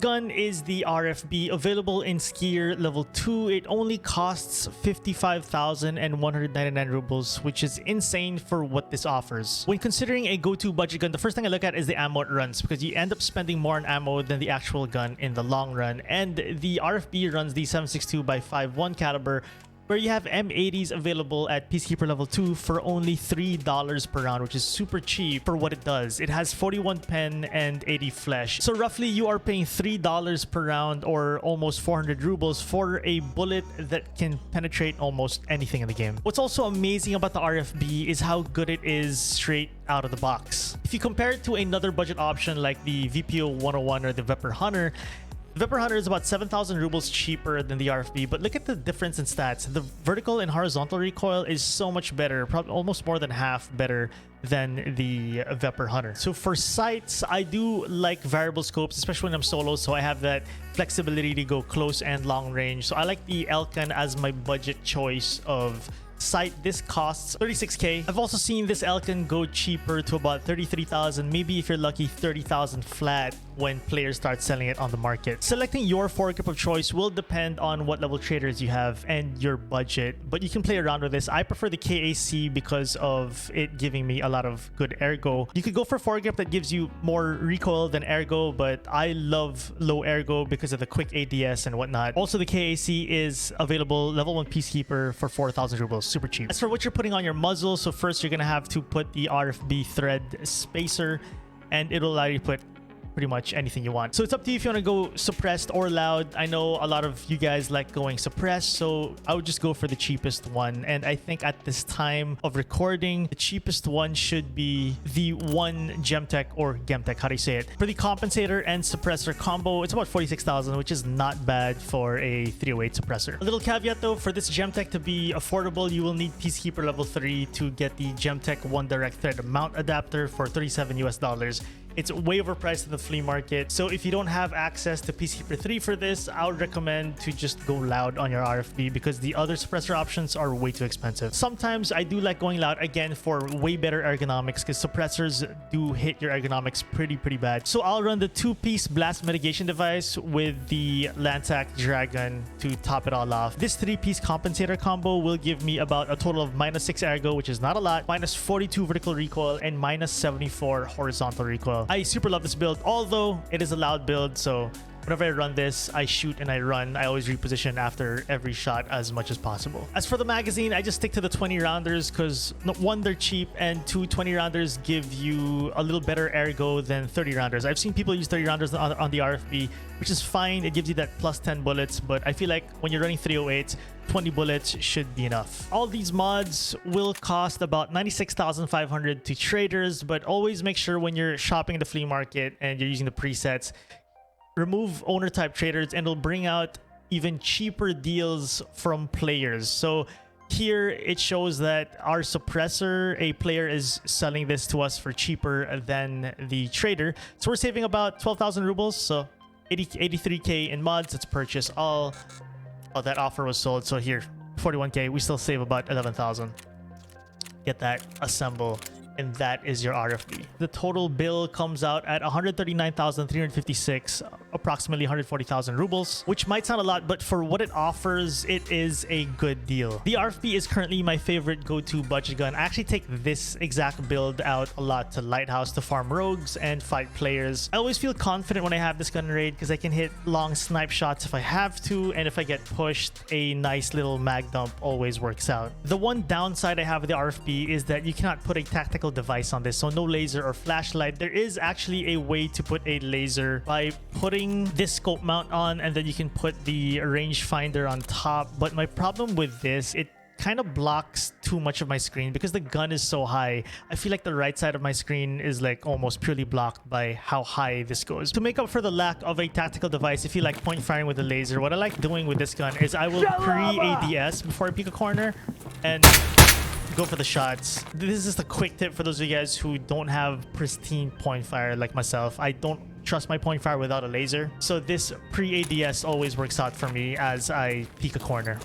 Gun is the RFB, available in Skier level 2. It only costs 55,199 rubles, which is insane for what this offers. When considering a go-to budget gun, the first thing I look at is the ammo it runs, because you end up spending more on ammo than the actual gun in the long run. And the RFB runs the 7.62 by 5.1 caliber, where you have M80s available at Peacekeeper level 2 for only $3 per round, which is super cheap for what it does. It has 41 pen and 80 flesh. So roughly you are paying $3 per round, or almost 400 rubles, for a bullet that can penetrate almost anything in the game. What's also amazing about the RFB is how good it is straight out of the box. If you compare it to another budget option like the VPO 101 or the Vepr Hunter, the Vepr Hunter is about 7,000 rubles cheaper than the RFB, but look at the difference in stats. The vertical and horizontal recoil is so much better, probably almost more than half better than the Vepr Hunter. So for sights, I do like variable scopes, especially when I'm solo, so I have that flexibility to go close and long range. So I like the Elkan as my budget choice of sight. This costs 36k. I've also seen this Elkan go cheaper to about 33,000, maybe if you're lucky 30,000 flat when players start selling it on the market. Selecting your foregrip of choice will depend on what level traders you have and your budget, but you can play around with this. I prefer the KAC because of it giving me a lot of good ergo. You could go for foregrip that gives you more recoil than ergo, but I love low ergo because of the quick ADS and whatnot. Also, the KAC is available level 1 Peacekeeper for 4,000 rubles. Super cheap. As for what you're putting on your muzzle, so first you're gonna have to put the RFB thread spacer, and it'll allow you to put pretty much anything you want. So it's up to you if you want to go suppressed or loud. I know a lot of you guys like going suppressed, so I would just go for the cheapest one. And I think at this time of recording, the cheapest one should be the one Gemtech or Gemtech, how do you say it? For the compensator and suppressor combo, it's about 46,000, which is not bad for a 308 suppressor. A little caveat though, for this Gemtech to be affordable, you will need Peacekeeper level 3 to get the Gemtech one direct thread mount adapter for $37 US. It's way overpriced in the flea market. So if you don't have access to Peacekeeper 3 for this, I would recommend to just go loud on your RFB, because the other suppressor options are way too expensive. Sometimes I do like going loud, again, for way better ergonomics, because suppressors do hit your ergonomics pretty bad. So I'll run the 2-piece blast mitigation device with the Lanzac Dragon to top it all off. This 3-piece compensator combo will give me about a total of -6 ergo, which is not a lot, -42 vertical recoil, and -74 horizontal recoil. I super love this build, although it is a loud build, so whenever I run this, I shoot and I run. I always reposition after every shot as much as possible. As for the magazine, I just stick to the 20 rounders because one, they're cheap, and two, 20 rounders give you a little better ergo than 30 rounders. I've seen people use 30 rounders on the RFB, which is fine. It gives you that plus 10 bullets, but I feel like when you're running 308s, 20 bullets should be enough. All these mods will cost about 96,500 to traders, but always make sure when you're shopping in the flea market and you're using the presets, remove owner type traders, and it'll bring out even cheaper deals from players. So here it shows that our suppressor, a player is selling this to us for cheaper than the trader. So we're saving about 12,000 rubles. So 83k in mods. Let's purchase all. Oh, that offer was sold. So here, 41k. We still save about 11,000. Get that, assemble, and that is your RFB. The total bill comes out at 139,356, approximately 140,000 rubles, which might sound a lot, but for what it offers, it is a good deal. The RFB is currently my favorite go-to budget gun. I actually take this exact build out a lot to Lighthouse to farm rogues and fight players. I always feel confident when I have this gun in raid because I can hit long snipe shots if I have to, and if I get pushed, a nice little mag dump always works out. The one downside I have with the RFB is that you cannot put a tactical device on this, so no laser or flashlight. There is actually a way to put a laser by putting this scope mount on, and then you can put the rangefinder on top. But my problem with this, it kind of blocks too much of my screen because the gun is so high. I feel like the right side of my screen is like almost purely blocked by how high this goes. To make up for the lack of a tactical device, if you like point firing with a laser, what I like doing with this gun is I will pre-ADS before I peek a corner and go for the shots. This is just a quick tip for those of you guys who don't have pristine point fire like myself. I don't trust my point fire without a laser, so this pre-ADS always works out for me as I peek a corner.